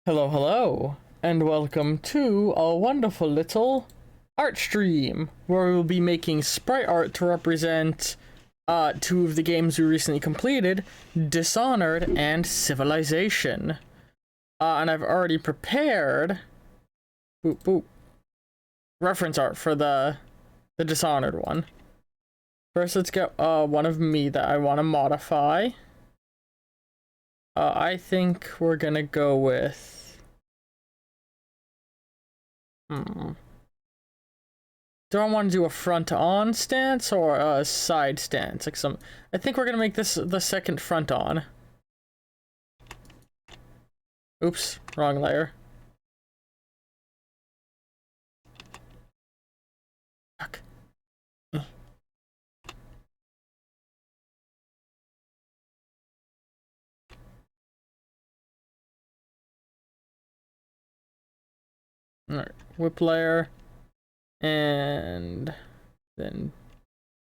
Hello, hello, and welcome to a wonderful little art stream where we will be making sprite art to represent two of the games we recently completed, Dishonored and Civilization. And I've already prepared reference art for the Dishonored one. First, let's get one of me that I want to modify. I think we're gonna go with do I want to do a front-on stance or a side stance? I think we're gonna make this the second front-on. Oops, wrong layer. Fuck. Alright, whip layer. And then,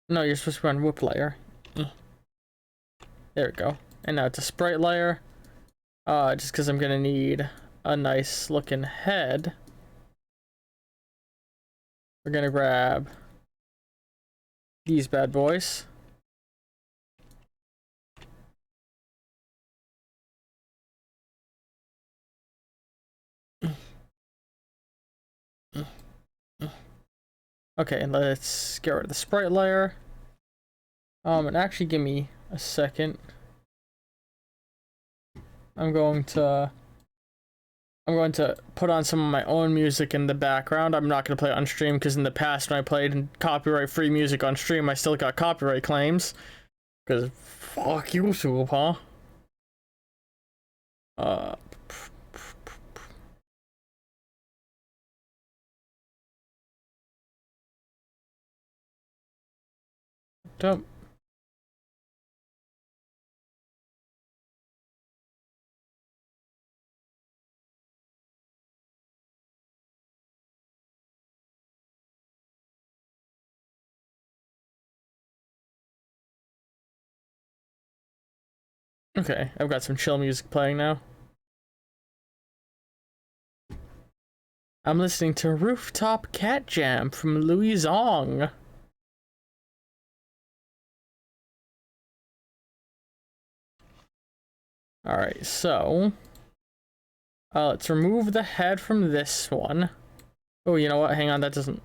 no, you're supposed to run whip layer. There we go. And now it's a sprite layer. Just because I'm gonna need a nice looking head. We're gonna grab these bad boys. Okay, and let's get rid of the sprite layer. And actually give me a second. I'm going to put on some of my own music in the background. I'm not going to play it on stream because in the past when I played copyright-free music on stream, I still got copyright claims. Because fuck you, Super. Dump. Okay, I've got some chill music playing now. I'm listening to Rooftop Cat Jam from Louis Zong. Alright, so let's remove the head from this one. Oh, you know what? Hang on, that doesn't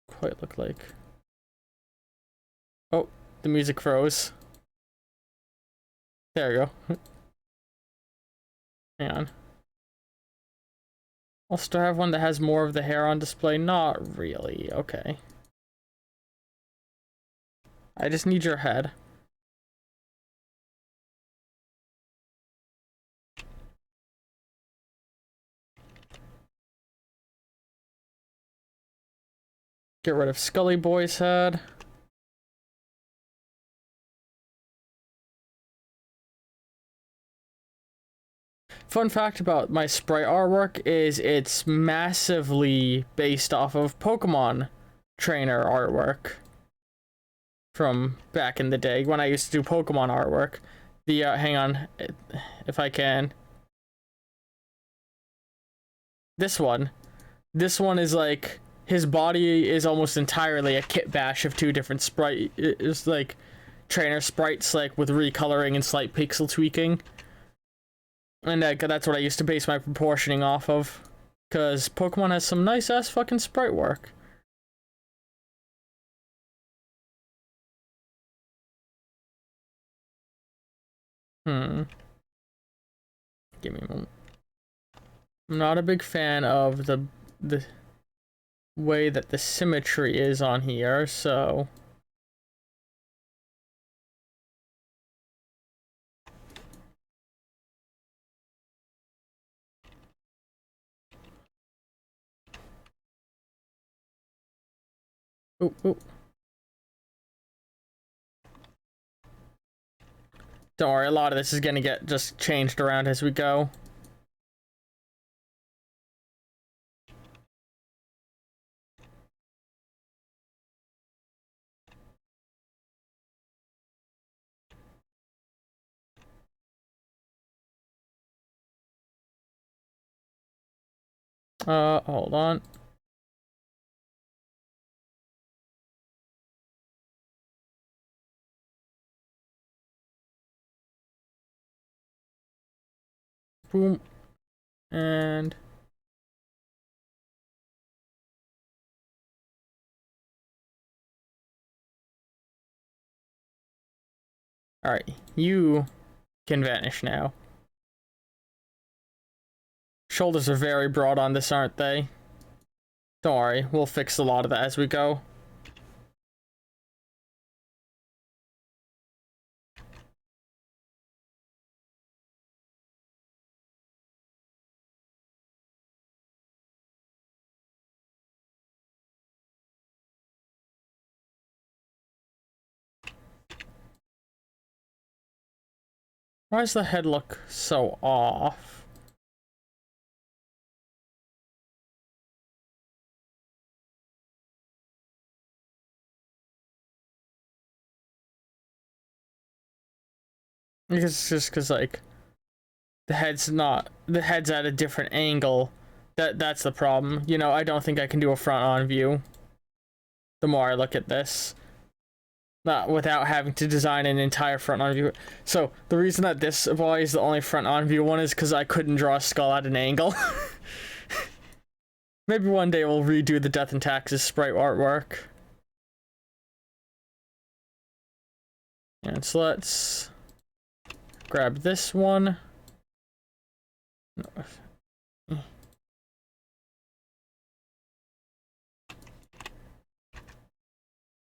quite look like... Oh, the music froze. There we go. Hang on. I'll still have one that has more of the hair on display. Not really. Okay. I just need your head. Get rid of Scully Boy's head. Fun fact about my sprite artwork is it's massively based off of Pokemon trainer artwork from back in the day when I used to do Pokemon artwork. The hang on, if I can. This one is like his body is almost entirely a kit bash of two different sprite. It's like trainer sprites, like with recoloring and slight pixel tweaking. And that's what I used to base my proportioning off of. Because Pokemon has some nice ass fucking sprite work. Give me a moment. I'm not a big fan of the way that the symmetry is on here, so... Ooh. Don't worry, a lot of this is gonna get just changed around as we go. Hold on. Boom. And alright, you can vanish now. Shoulders are very broad on this, aren't they? Don't worry, we'll fix a lot of that as we go. Why does the head look so off? Because it's just because, like, the head's at a different angle. That's the problem. You know, I don't think I can do a front-on view. The more I look at this. Not without having to design an entire front-on view. So, the reason that this boy is the only front-on view one is because I couldn't draw a skull at an angle. Maybe one day we'll redo the Death and Taxes sprite artwork. And so let's grab this one.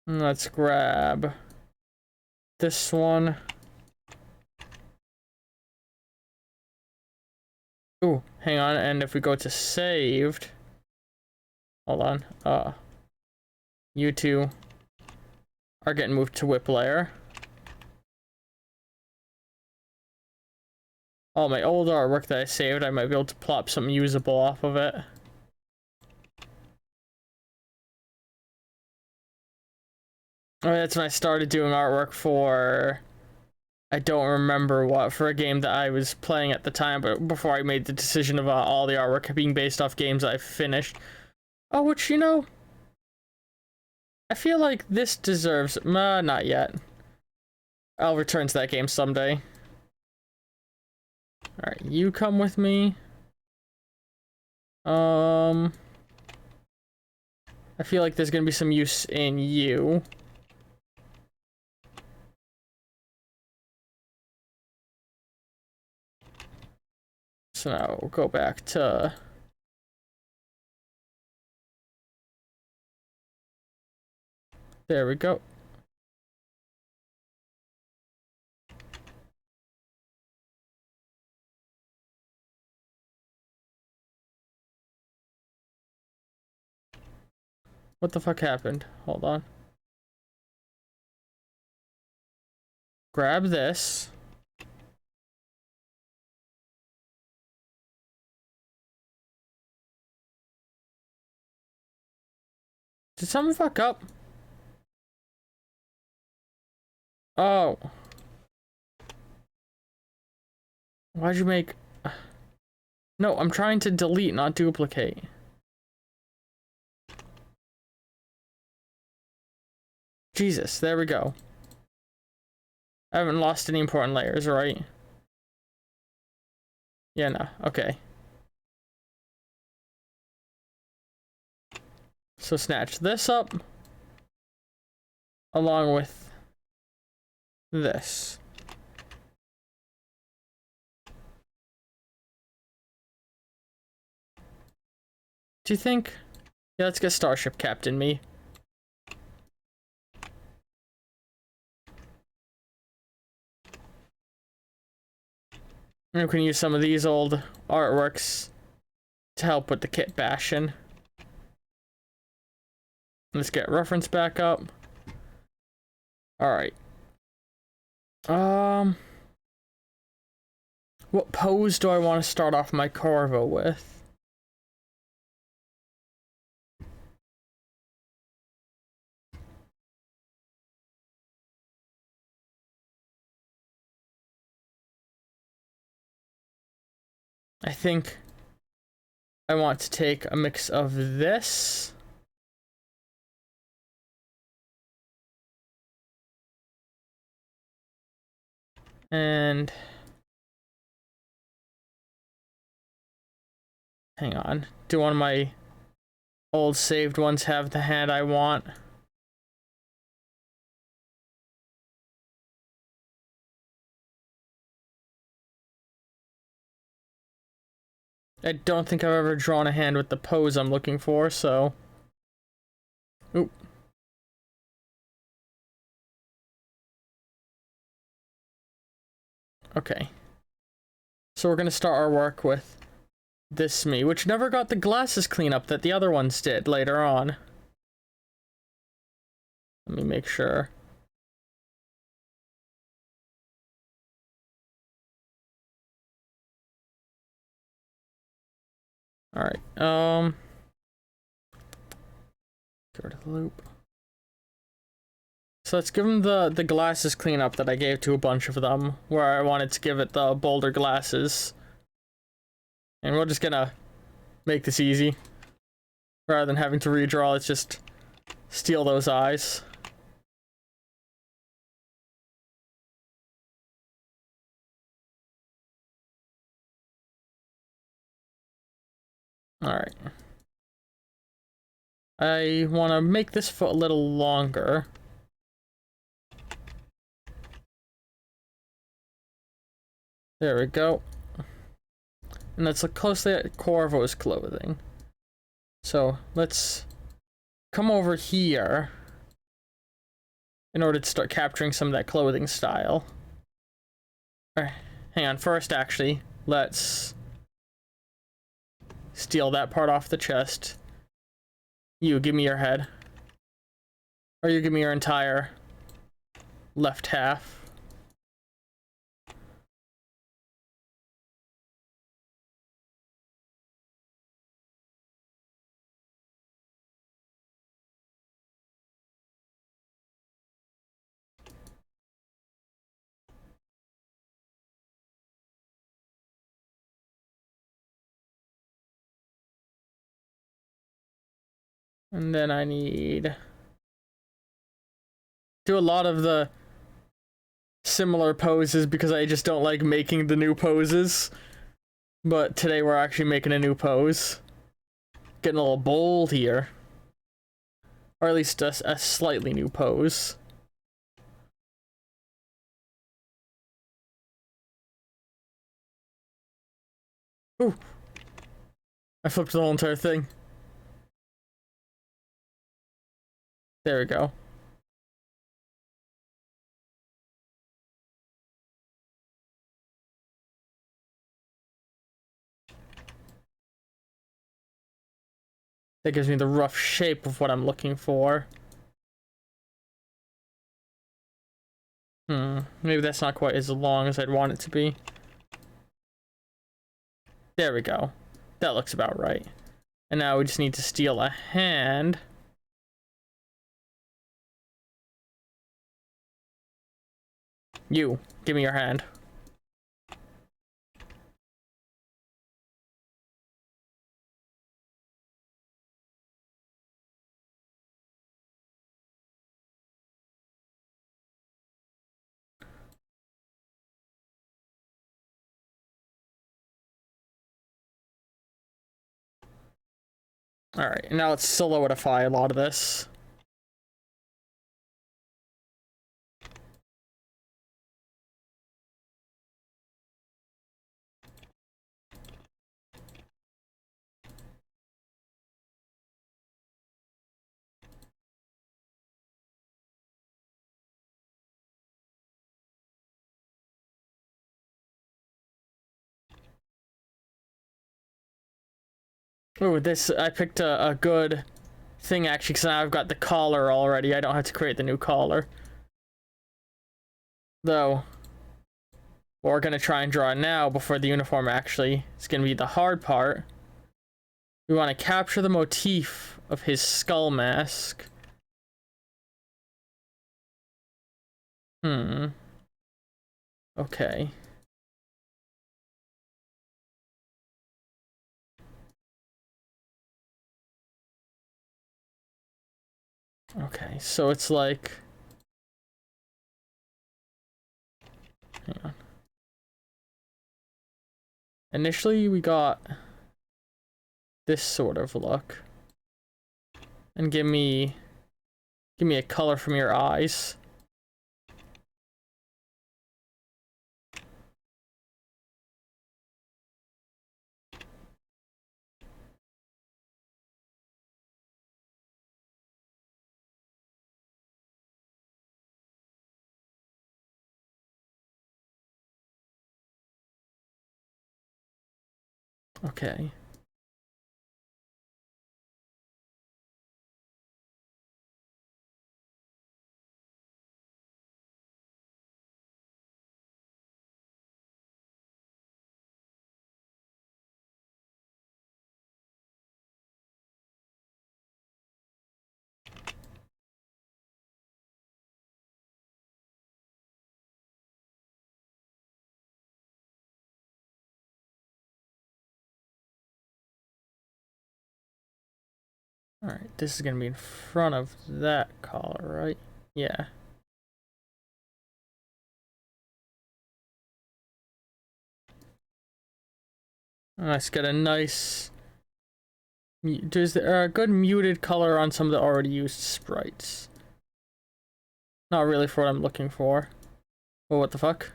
Let's grab this one. Ooh, hang on, and if we go to saved, hold on, you two are getting moved to whip layer. All my old artwork that I saved, I might be able to plop something usable off of it. Oh, that's when I started doing artwork for, I don't remember what, for a game that I was playing at the time, but before I made the decision of all the artwork being based off games I finished. Oh, which, you know, I feel like this deserves, not yet. I'll return to that game someday. Alright, you come with me. I feel like there's gonna be some use in you. So now we'll go back to... There we go. What the fuck happened? Hold on. Grab this. Did someone fuck up? Oh. Why'd you make... No, I'm trying to delete, not duplicate. Jesus, there we go. I haven't lost any important layers, right? Yeah, no, okay. So snatch this up. Along with this. Do you think? Yeah, let's get Starship Captain me. We can use some of these old artworks to help with the kit bashing. Let's get reference back up. Alright. What pose do I want to start off my Corvo with? I think I want to take a mix of this. And hang on. Do one of my old saved ones have the hand I want? I don't think I've ever drawn a hand with the pose I'm looking for, so... Oop. Okay. So we're gonna start our work with this me, which never got the glasses cleanup that the other ones did later on. Let me make sure. Alright, get rid of the loop. So let's give him the glasses cleanup that I gave to a bunch of them, where I wanted to give it the bolder glasses. And we're just gonna make this easy. Rather than having to redraw, let's just steal those eyes. Alright. I want to make this foot a little longer. There we go. And let's look closely at Corvo's clothing. So let's come over here in order to start capturing some of that clothing style. Alright, hang on. First, actually, let's steal that part off the chest. You, give me your head. Or you give me your entire left half. And then I need... do a lot of the similar poses because I just don't like making the new poses. But today we're actually making a new pose. Getting a little bold here. Or at least a slightly new pose. Ooh. I flipped the whole entire thing. There we go. That gives me the rough shape of what I'm looking for. Maybe that's not quite as long as I'd want it to be. There we go. That looks about right. And now we just need to steal a hand. You, give me your hand. Alright, now let's silhouettify a lot of this. Ooh, this, I picked a good thing actually, because now I've got the collar already. I don't have to create the new collar. Though, what we're gonna try and draw now before the uniform actually is gonna be the hard part. We want to capture the motif of his skull mask. Okay. Okay, so it's like... Hang on. Initially, we got this sort of look. And give me a color from your eyes. Okay. Alright, this is gonna be in front of that collar, right? Yeah. Let's get a nice... There's a good muted color on some of the already used sprites. Not really for what I'm looking for. Oh, what the fuck?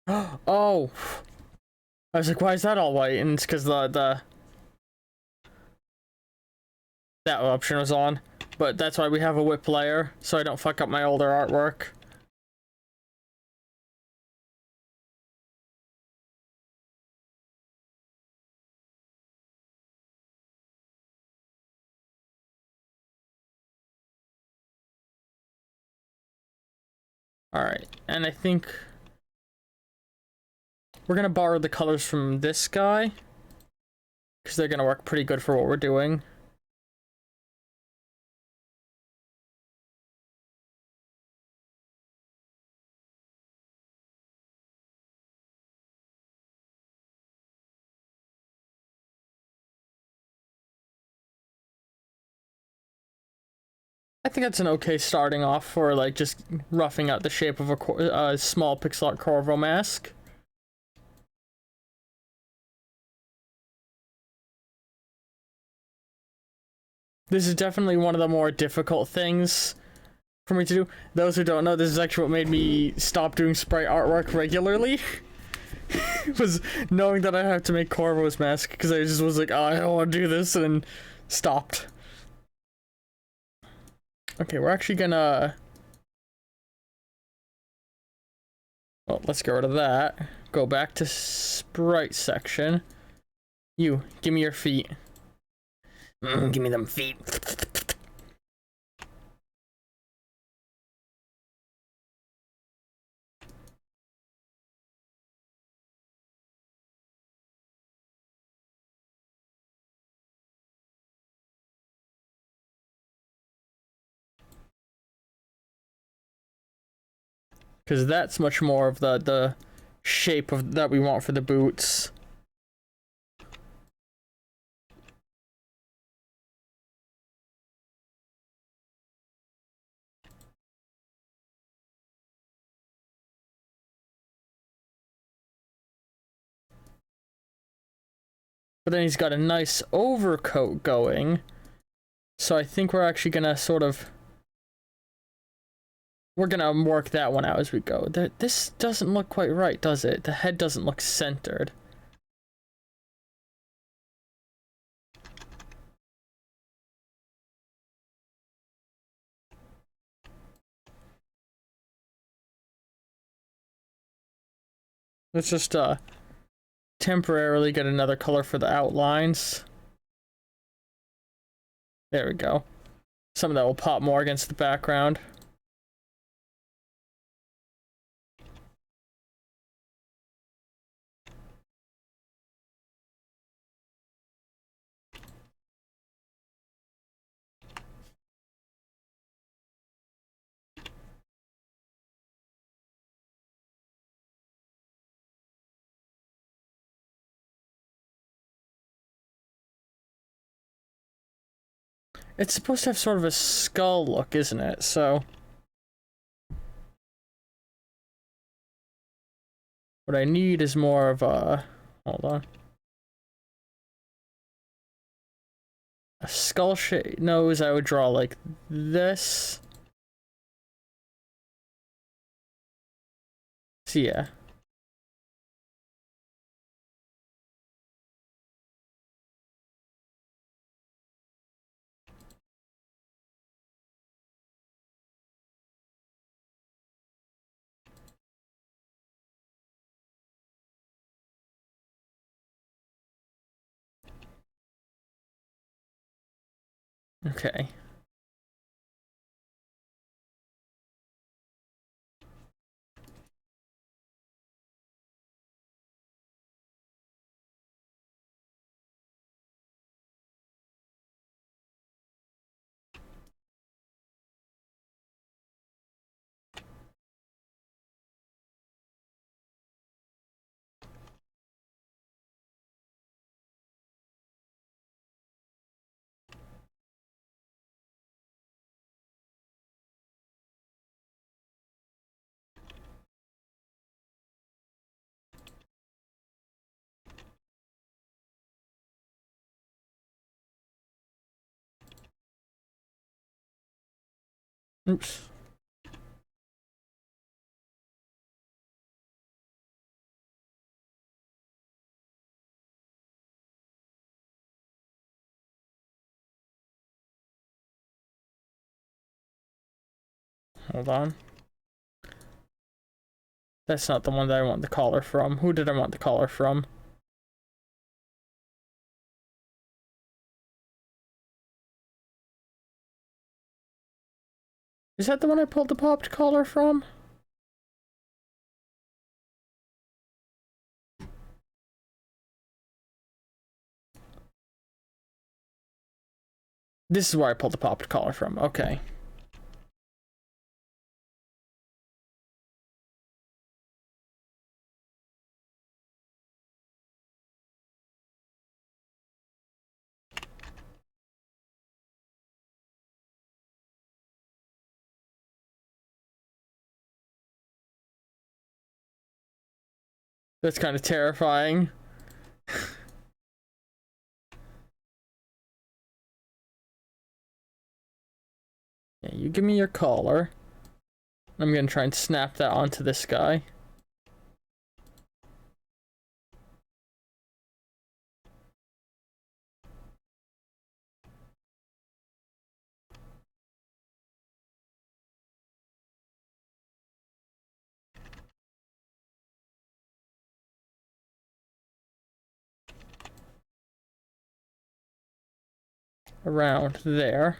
Oh! I was like, why is that all white? And it's because that option was on. But that's why we have a whip layer, so I don't fuck up my older artwork. Alright, and I think we're gonna borrow the colors from this guy, because they're gonna work pretty good for what we're doing. I think that's an okay starting off for, like, just roughing out the shape of a small pixel art Corvo mask. This is definitely one of the more difficult things for me to do. Those who don't know, this is actually what made me stop doing sprite artwork regularly. Was knowing that I have to make Corvo's mask, because I just was like, oh, I don't want to do this, and stopped. Okay, we're actually gonna... Well, let's get rid of that. Go back to sprite section. You, give me your feet. Give me them feet. Because that's much more of the shape of that we want for the boots. But then he's got a nice overcoat going. So I think we're actually gonna sort of... We're gonna work that one out as we go. This doesn't look quite right, does it? The head doesn't look centered. Let's just temporarily get another color for the outlines. There we go. Some of that will pop more against the background. It's supposed to have sort of a skull look, isn't it? So what I need is more of a... Hold on. A skull-shaped nose I would draw like this. So yeah. Okay. Oops. Hold on. That's not the one that I want the collar from. Who did I want the collar from? Is that the one I pulled the popped collar from? This is where I pulled the popped collar from. Okay. That's kind of terrifying. Yeah, you give me your collar. I'm gonna try and snap that onto this guy. Around there.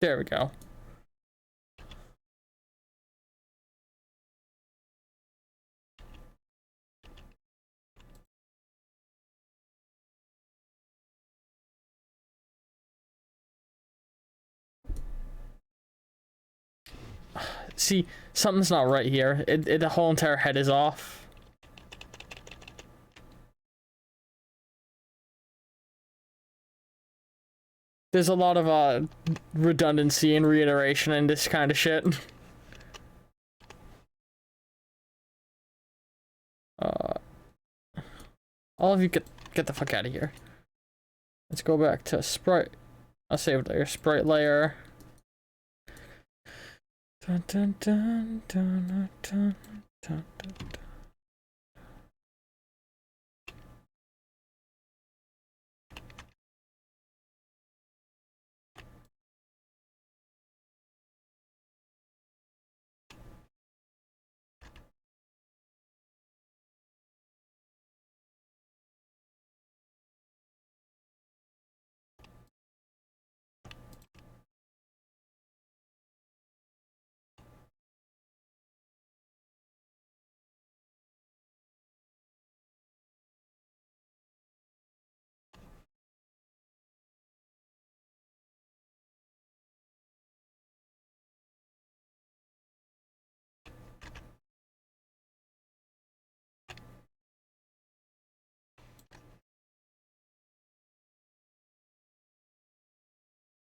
There we go. See, something's not right here. The whole entire head is off. There's a lot of redundancy and reiteration in this kind of shit. All of you get the fuck out of here. Let's go back to sprite. I'll save layer, sprite layer. Dun, dun, dun, dun, dun, dun, dun, dun.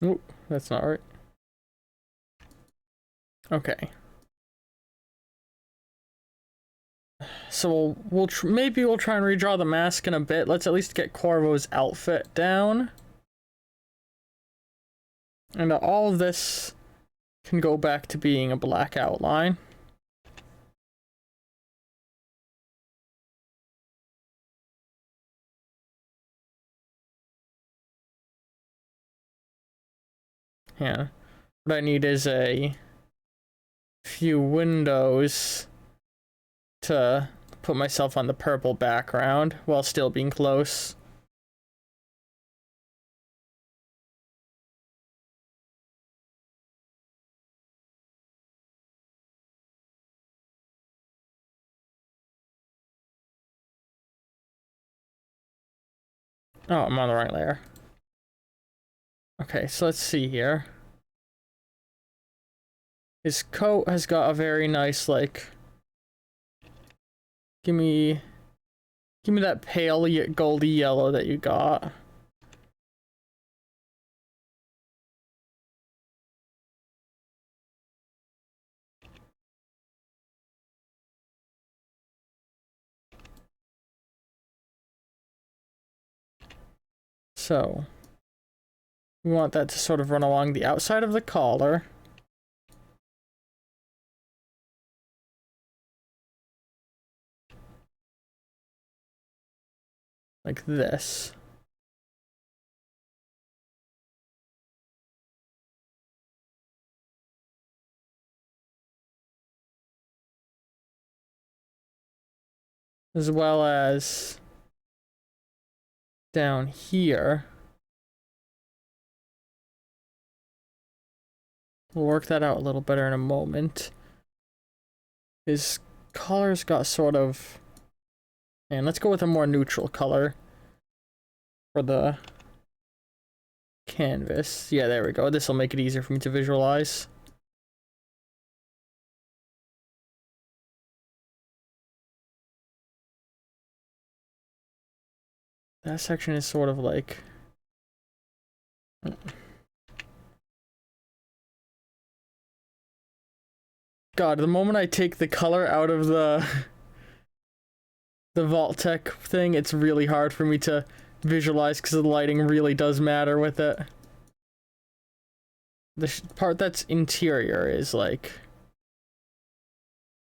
Ooh, that's not right. Okay. So maybe we'll try and redraw the mask in a bit. Let's at least get Corvo's outfit down. And all of this can go back to being a black outline. Yeah. What I need is a few windows to put myself on the purple background while still being close. Oh, I'm on the right layer. Okay, so let's see here. His coat has got a very nice, like... Give me that pale goldy yellow that you got. So, we want that to sort of run along the outside of the collar. Like this. As well as down here. We'll work that out a little better in a moment. His collar's got sort of... And let's go with a more neutral color for the canvas. Yeah, there we go. This will make it easier for me to visualize. That section is sort of like... God, the moment I take the color out of the Vault-Tec thing, it's really hard for me to visualize because the lighting really does matter with it. The part that's interior is like...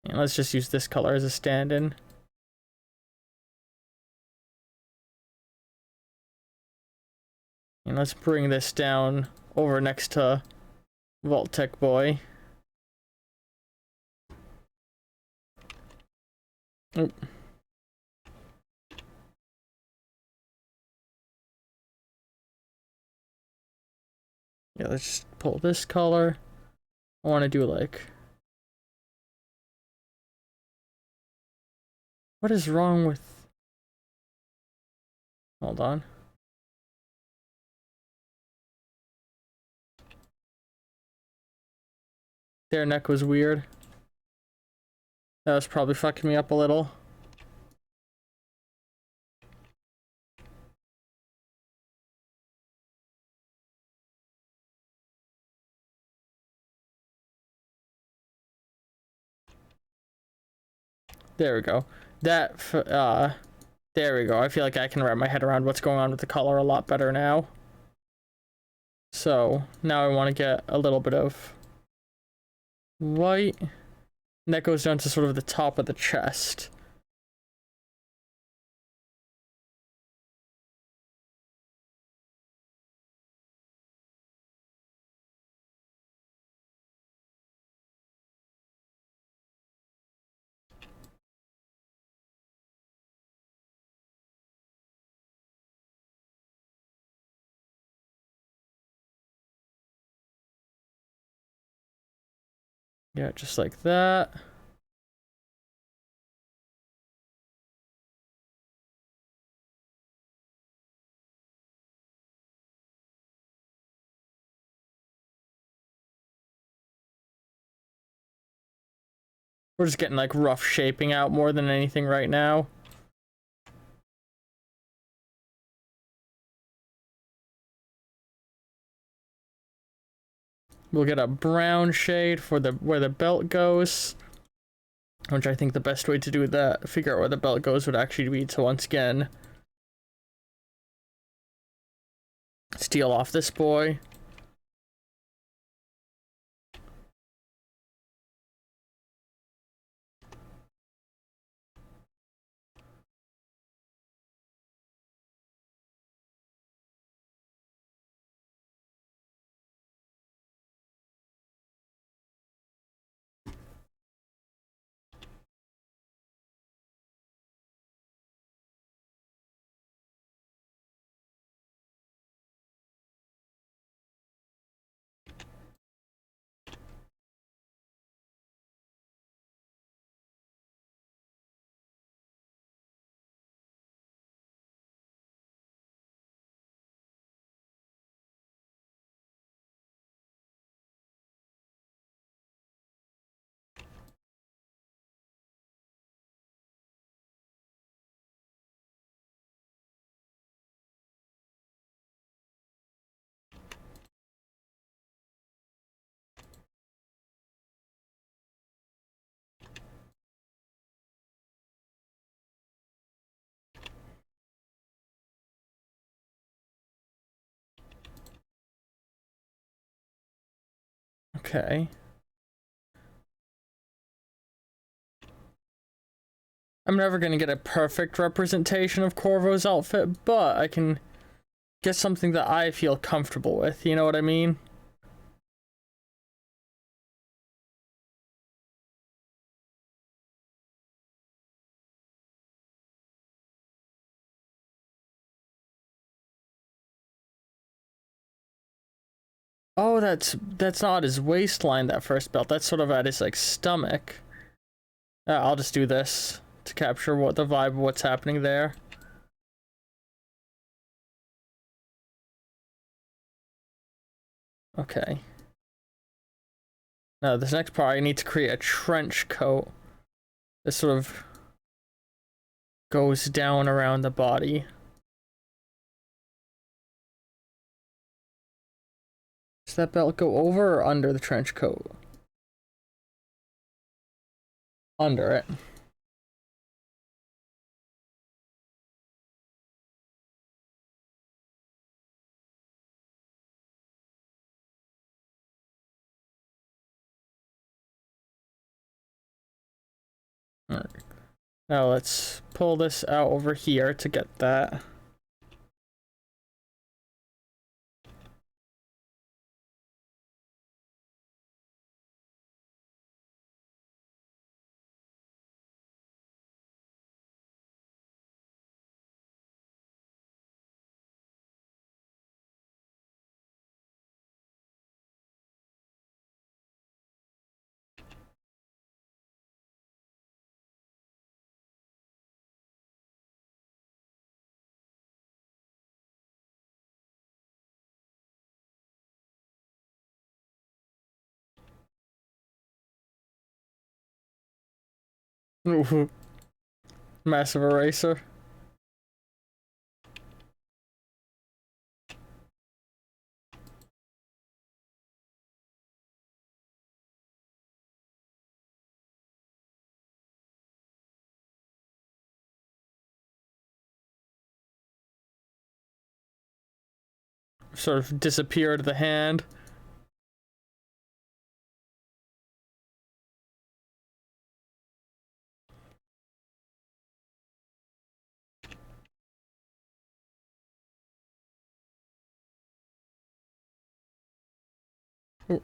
Yeah, let's just use this color as a stand-in. And let's bring this down over next to Vault-Tec Boy. Oh. Yeah, let's just pull this color. I want to do like... What is wrong with... Hold on. Their neck was weird. That was probably fucking me up a little. There we go. That, there we go. I feel like I can wrap my head around what's going on with the color a lot better now. So, now I want to get a little bit of white. And that goes down to sort of the top of the chest. Yeah, just like that. We're just getting like rough shaping out more than anything right now. We'll get a brown shade for the where the belt goes, which I think the best way to do that, figure out where the belt goes, would actually be to once again steal off this boy. Okay. I'm never gonna get a perfect representation of Corvo's outfit, but I can get something that I feel comfortable with, you know what I mean? Oh, that's not his waistline, that first belt. That's sort of at his, like, stomach. I'll just do this to capture what the vibe of what's happening there. Okay. Now, this next part, I need to create a trench coat that sort of goes down around the body. Does that belt go over or under the trench coat? Under it. Alright. Now let's pull this out over here to get that. Ooh, massive eraser. Sort of disappeared the hand. Ooh.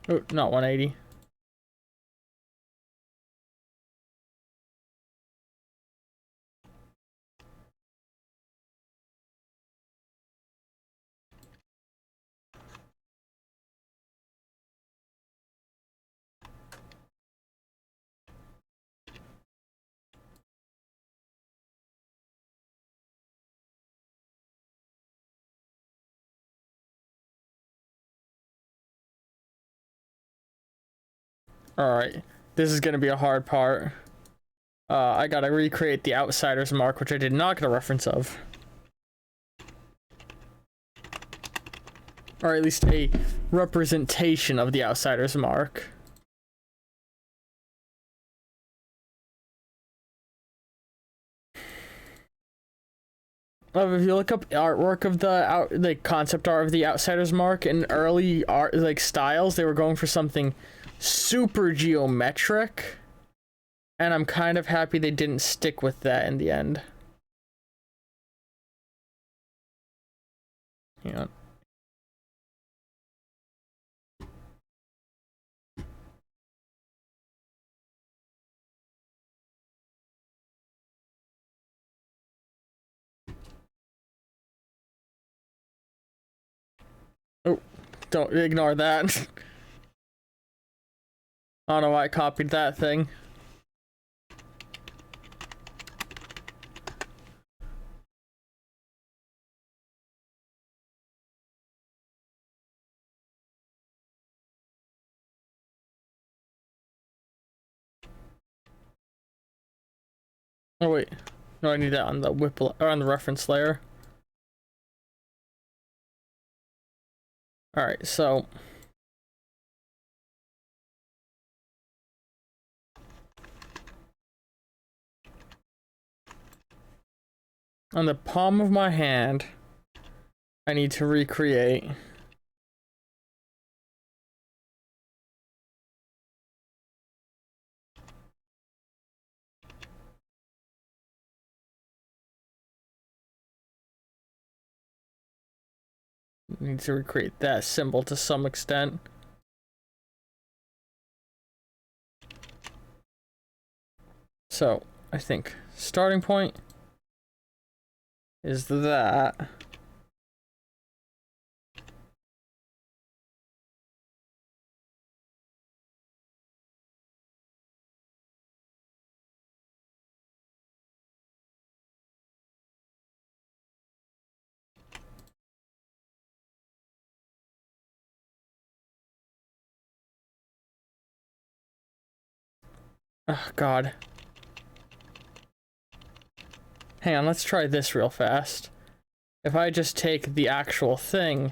Ooh, not 180. Alright, this is gonna be a hard part. I gotta recreate the Outsider's mark, which I did not get a reference of. Or at least a representation of the outsider's mark. If you look up artwork of the concept art of the outsider's mark in early art styles, they were going for something super geometric, and I'm kind of happy they didn't stick with that in the end. Hang on. Oh, don't ignore that. I don't know why I copied that thing. Oh wait, no, I need that on the or on the reference layer. All right, so on the palm of my hand, I need to recreate. Need to recreate that symbol to some extent. So I think starting point is that. Oh god. Hang on, let's try this real fast. If I just take the actual thing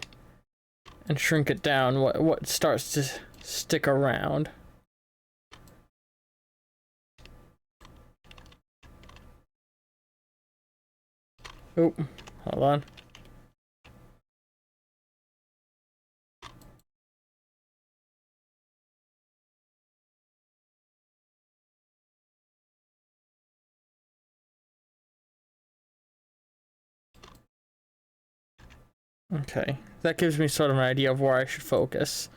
and shrink it down, what starts to stick around? Oh, hold on. Okay, that gives me sort of an idea of where I should focus.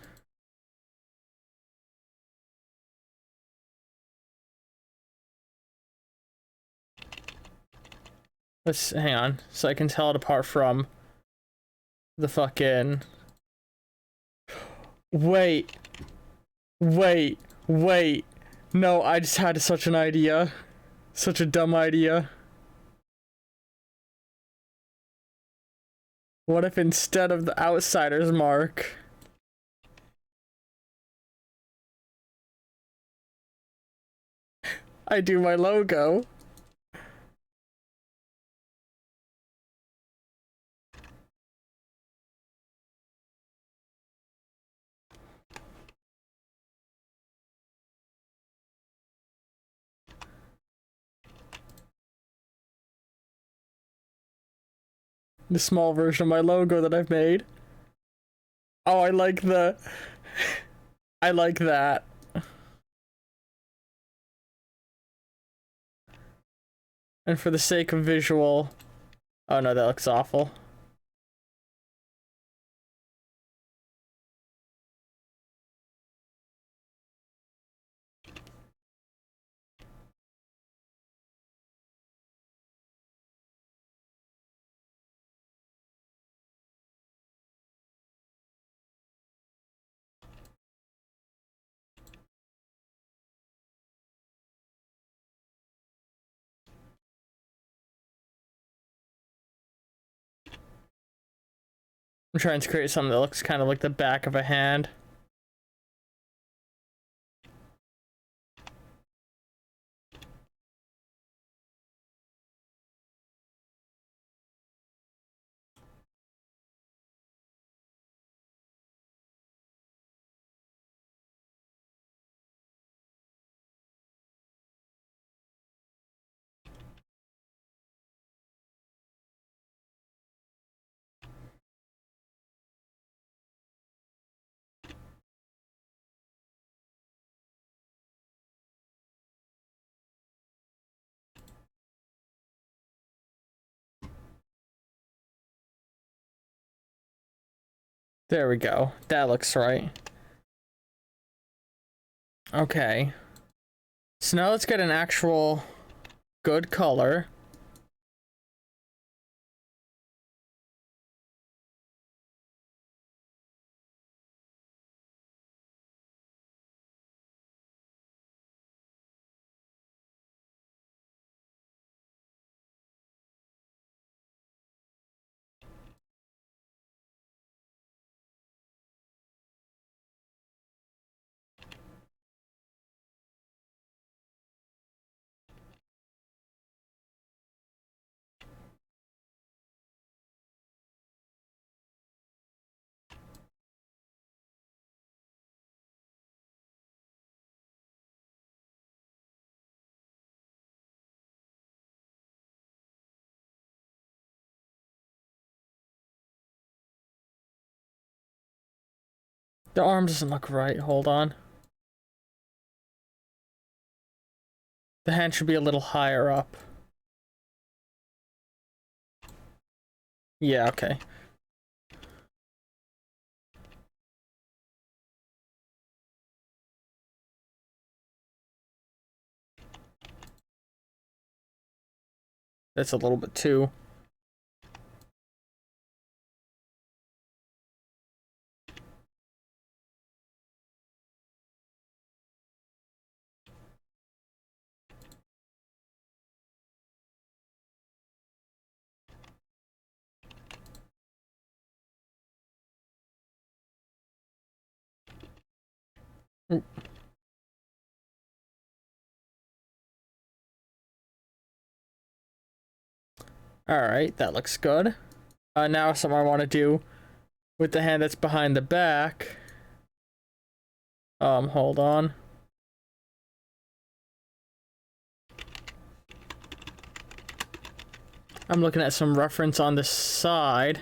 Let's hang on, so I can tell it apart from the fucking. Wait, wait. No, I just had such an idea. Such a dumb idea. What if instead of the outsider's mark, I do my logo? The small version of my logo that I've made. Oh, I like I like that. And for the sake of visual... Oh no, that looks awful. I'm trying to create something that looks kind of like the back of a hand. There we go. That looks right. Okay. So now let's get an actual good color. The arm doesn't look right. Hold on. The hand should be a little higher up. Yeah, okay. That's a little bit too. Mm. Alright, that looks good. Now something I want to do with the hand that's behind the back. Hold on. I'm looking at some reference on the side.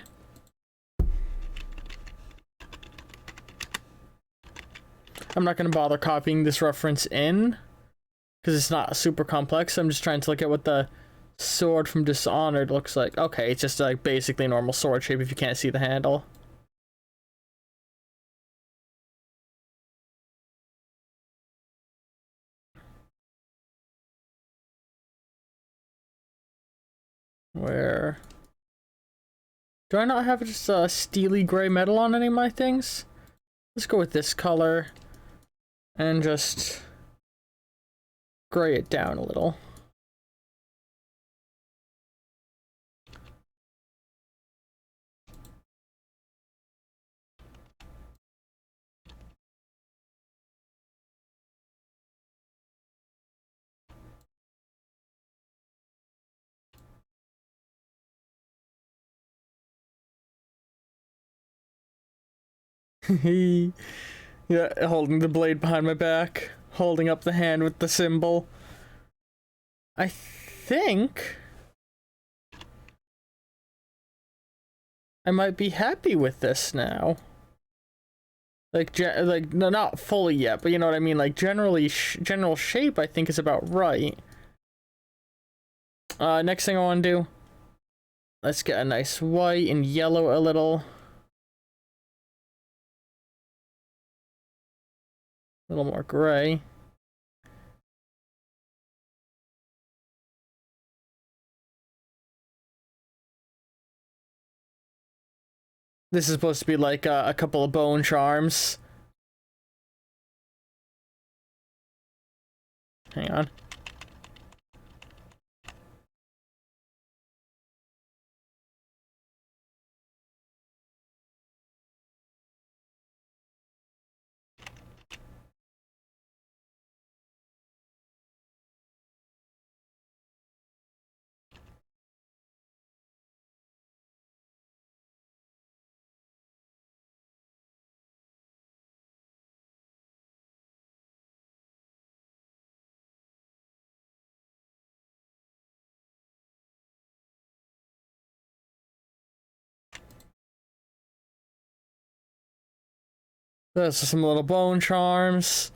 I'm not going to bother copying this reference in, because it's not super complex. I'm just trying to look at what the sword from Dishonored looks like. Okay, it's just like basically normal sword shape if you can't see the handle. Where? Do I not have just a steely gray metal on any of my things? Let's go with this color and just gray it down a little. Yeah, holding the blade behind my back, holding up the hand with the symbol. I think I might be happy with this now. Like, no, not fully yet, but you know what I mean. Like, general shape, I think is about right. Next thing I want to do, let's get a nice white and yellow a little. A little more gray. This is supposed to be like a couple of bone charms. Hang on. There's some little bone charms.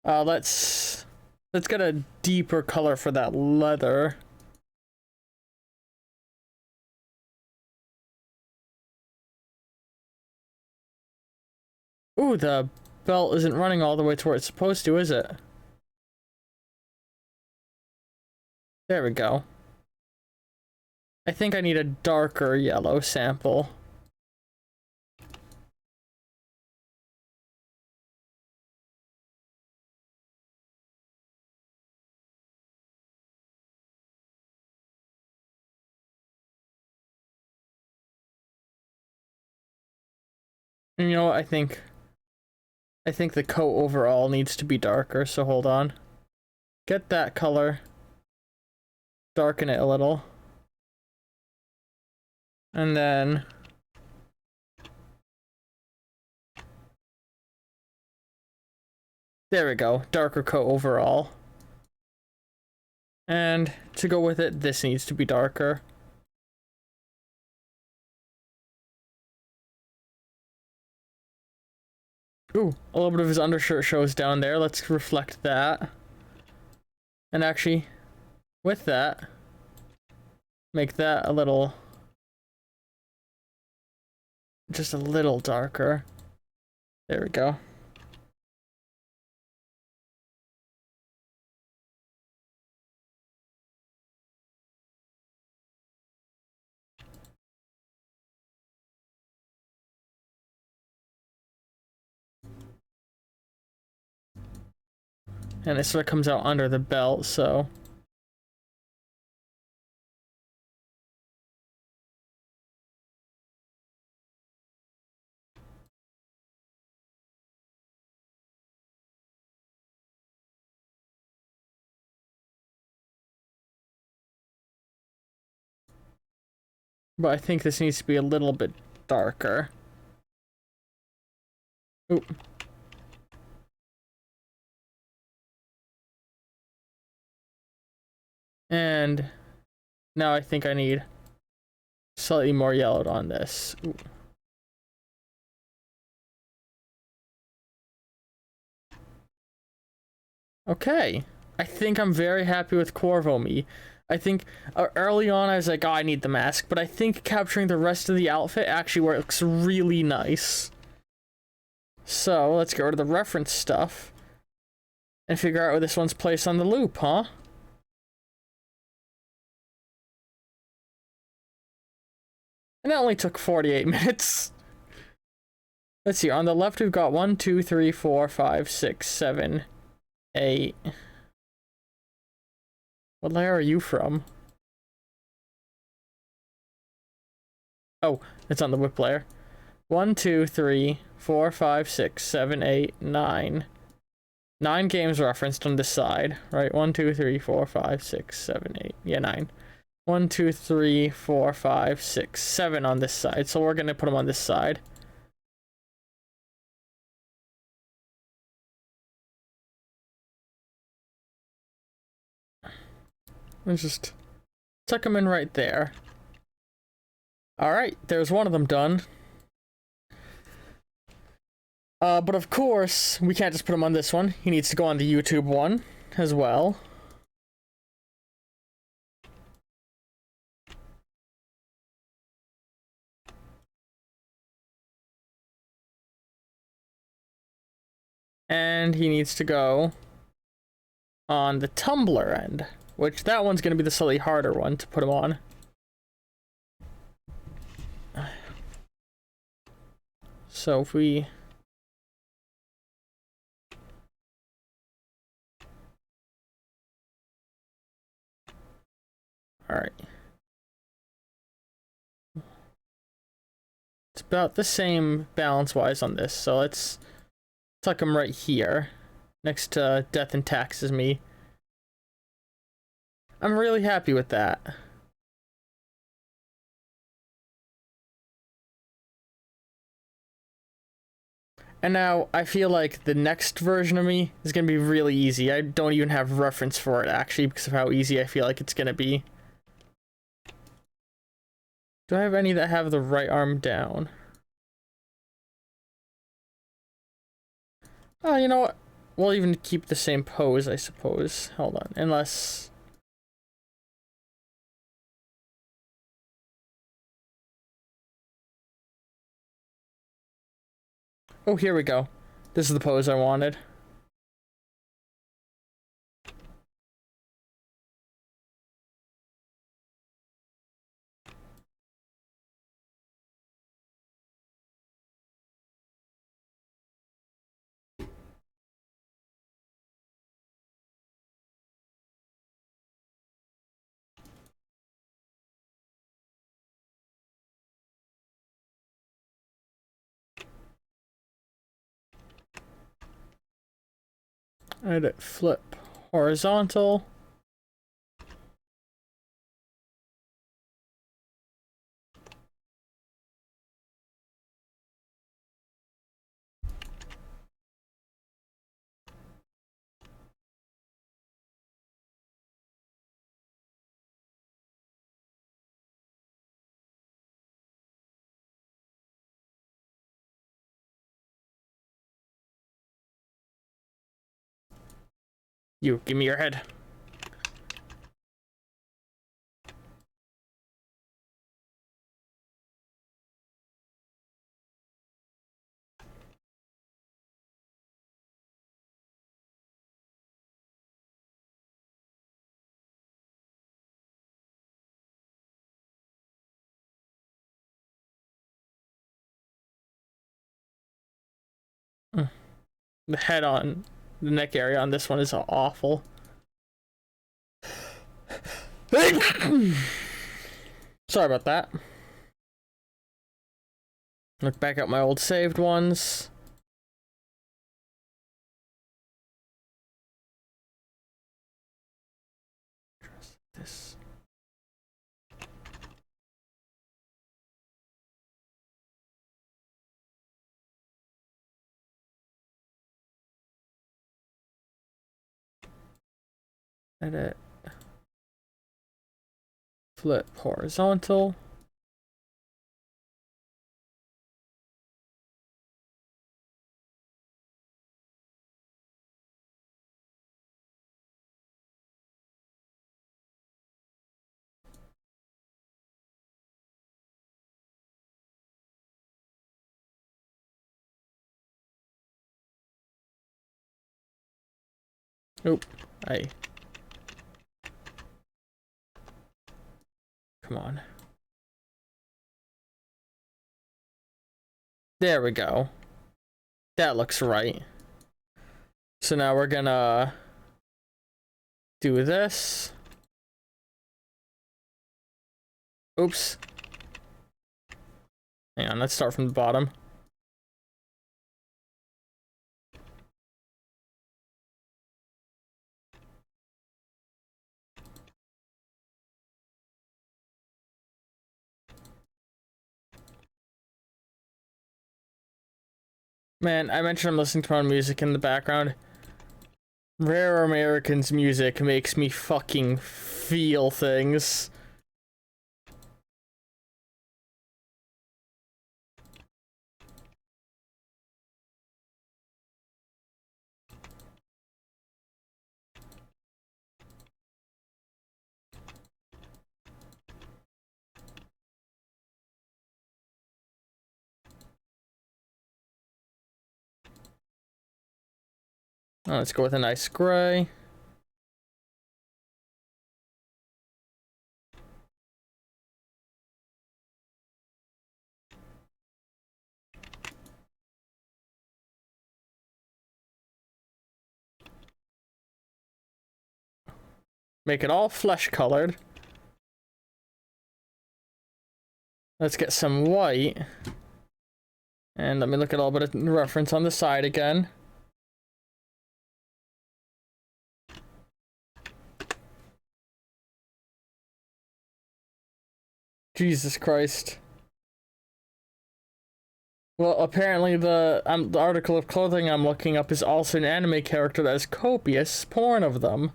Let's get a deeper color for that leather. Ooh, the belt isn't running all the way to where it's supposed to, is it? There we go. I think I need a darker yellow sample. And you know what, I think the coat overall needs to be darker, so hold on. Get that color. Darken it a little. And then there we go. Darker coat overall. And to go with it, this needs to be darker. Ooh, a little bit of his undershirt shows down there. Let's reflect that. And actually, with that, make that a little... just a little darker. There we go. And it sort of comes out under the belt, so... but I think this needs to be a little bit darker. Ooh. And now I think I need slightly more yellowed on this. Ooh. Okay. I think I'm very happy with Corvo Me. I think early on I was like, oh, I need the mask, but I think capturing the rest of the outfit actually works really nice. So let's get rid of the reference stuff and figure out where this one's placed on the loop, huh? And that only took 48 minutes. Let's see, on the left we've got 1, 2, 3, 4, 5, 6, 7, 8. What layer are you from? Oh, it's on the whip layer. 1, 2, 3, 4, 5, 6, 7, 8, 9. 9 games referenced on this side, right? 1, 2, 3, 4, 5, 6, 7, 8. Yeah, 9. 1, 2, 3, 4, 5, 6, 7 on this side. So we're gonna put them on this side. Let's just tuck them in right there. Alright, there's one of them done. But of course, we can't just put him on this one. He needs to go on the YouTube one as well. And he needs to go on the Tumblr end, which that one's going to be the slightly harder one to put him on. So if we... Alright. It's about the same balance-wise on this, so let's tuck him right here, next to Death and Taxes Me. I'm really happy with that. And now, I feel like the next version of me is going to be really easy. I don't even have reference for it, actually, because of how easy I feel like it's going to be. Do I have any that have the right arm down? Oh, you know what? We'll even keep the same pose, I suppose. Hold on. Unless... Oh, here we go. This is the pose I wanted. Edit flip horizontal. You, give me your head. The head on the neck area on this one is awful. Sorry about that. Look back at my old saved ones. This. Edit. Flip horizontal. Oop. Hey. Come on. There we go. That looks right. So now we're gonna do this. Oops. Hang on, let's start from the bottom. Man, I mentioned I'm listening to my own music in the background. Rare Americans music makes me fucking feel things. Oh, let's go with a nice gray. Make it all flesh colored. Let's get some white. And let me look at a little bit of reference on the side again. Jesus Christ. Well, apparently the article of clothing I'm looking up is also an anime character that has copious porn of them.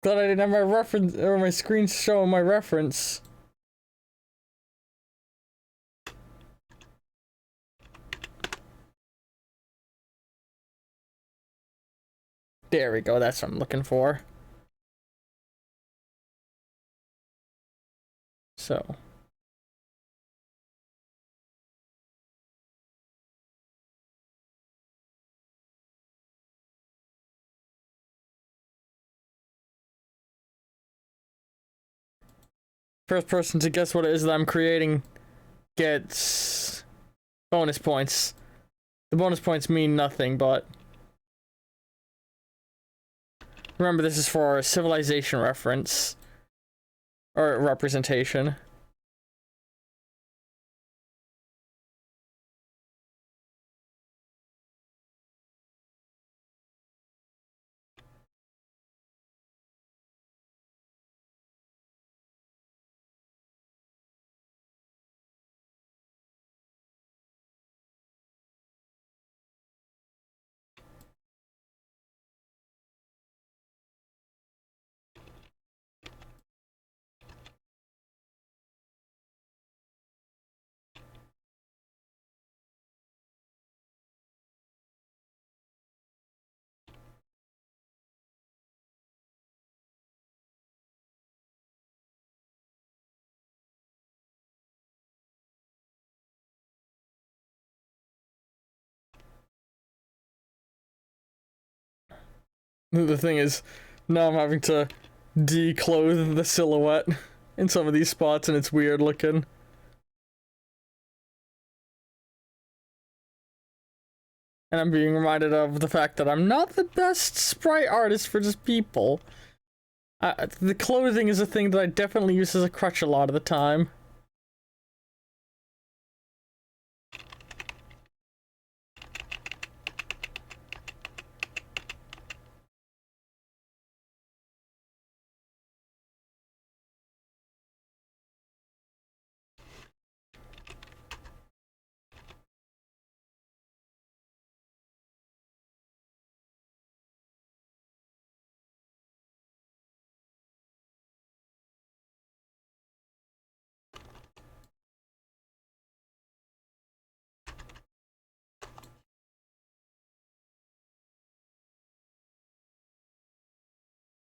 Glad I didn't have my reference or my screen showing my reference. There we go, that's what I'm looking for. So First person to guess what it is that I'm creating gets bonus points. The bonus points mean nothing, but remember this is for Civilization reference. Or representation. The thing is, now I'm having to declothe the silhouette in some of these spots and it's weird looking. And I'm being reminded of the fact that I'm not the best sprite artist for just people. The clothing is a thing that I definitely use as a crutch a lot of the time.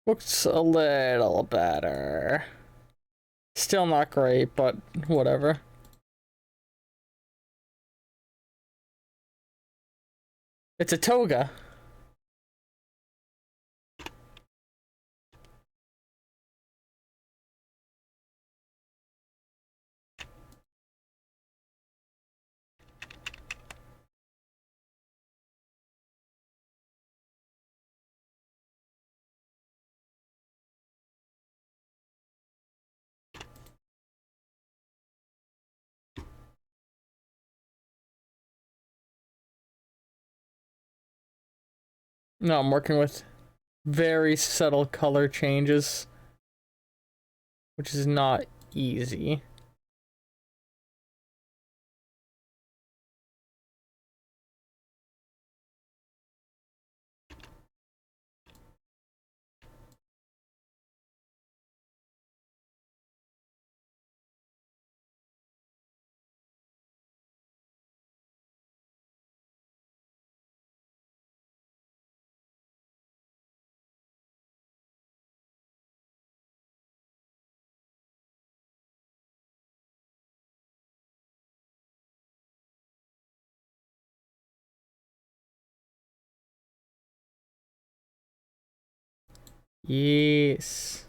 Looks a little better. Still not great, but whatever. It's a toga. No, I'm working with very subtle color changes, which is not easy. Yes.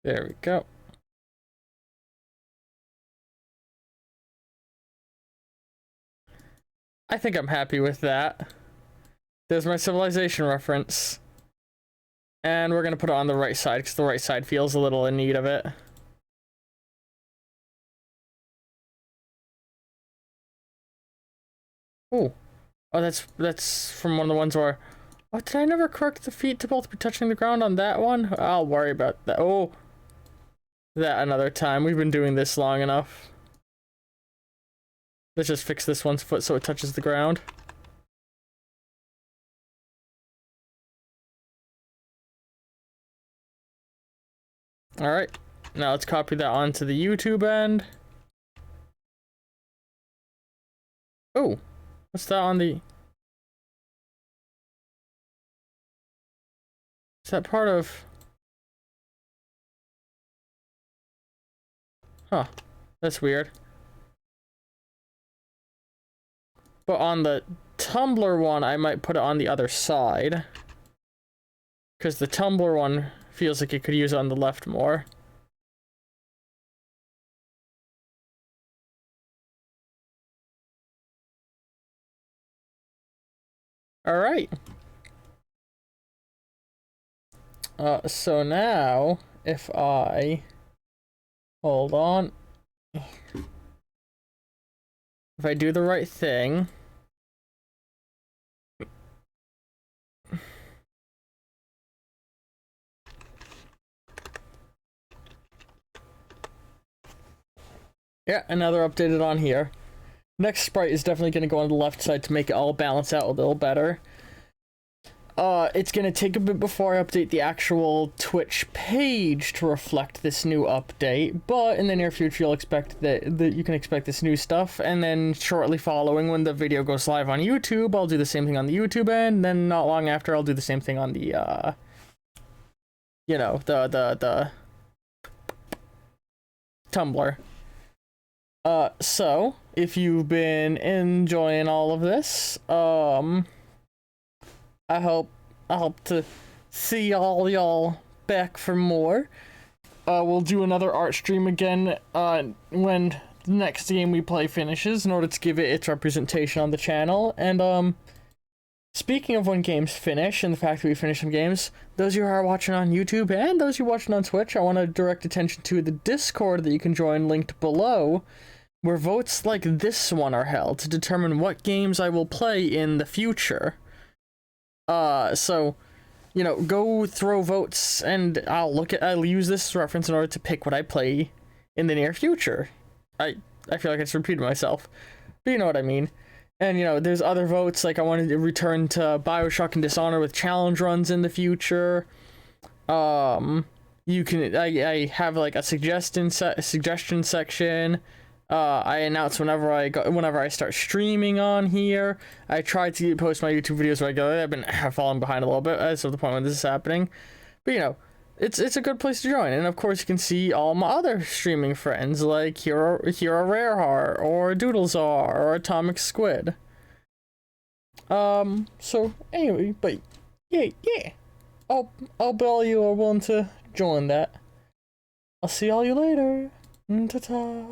There we go. I think I'm happy with that. There's my Civilization reference. And we're gonna put it on the right side because the right side feels a little in need of it. Ooh. Oh, that's from one of the ones where... Oh, did I never correct the feet to both be touching the ground on that one? I'll worry about that. Oh. that another time. We've been doing this long enough. Let's just fix this one's foot so it touches the ground. Alright, now let's copy that onto the YouTube end. Oh, what's that on the... Is that part of... Huh, that's weird. But on the Tumblr one, I might put it on the other side. Because the Tumblr one feels like it could use it on the left more. Alright. So now, if I... Hold on. If I do the right thing... Yeah, another updated on here. Next sprite is definitely going to go on the left side to make it all balance out a little better. It's going to take a bit before I update the actual Twitch page to reflect this new update, but in the near future you'll expect that you can expect this new stuff, and then shortly following, when the video goes live on YouTube, I'll do the same thing on the YouTube end, and then not long after I'll do the same thing on the, you know, the Tumblr. So, if you've been enjoying all of this, I hope to see all y'all back for more. We'll do another art stream again, when the next game we play finishes, in order to give it its representation on the channel. And, speaking of when games finish, and the fact that we finish some games, those of you who are watching on YouTube and those of you watching on Twitch, I want to direct attention to the Discord that you can join, linked below, where votes like this one are held to determine what games I will play in the future. So, you know, go throw votes, and I'll use this as reference in order to pick what I play in the near future. I feel like I just repeated myself, but you know what I mean. And, you know, there's other votes, like I wanted to return to BioShock and Dishonored with challenge runs in the future. You can, I have like a suggestion section. I announce whenever I start streaming on here. I try to post my YouTube videos regularly. I've been falling behind a little bit as of the point when this is happening, but you know, it's a good place to join. And of course, you can see all my other streaming friends like Hero Rareheart or Doodlezar or Atomic Squid. So anyway, but yeah, I'll bet all you are willing to join that. I'll see all you later. Ta-ta.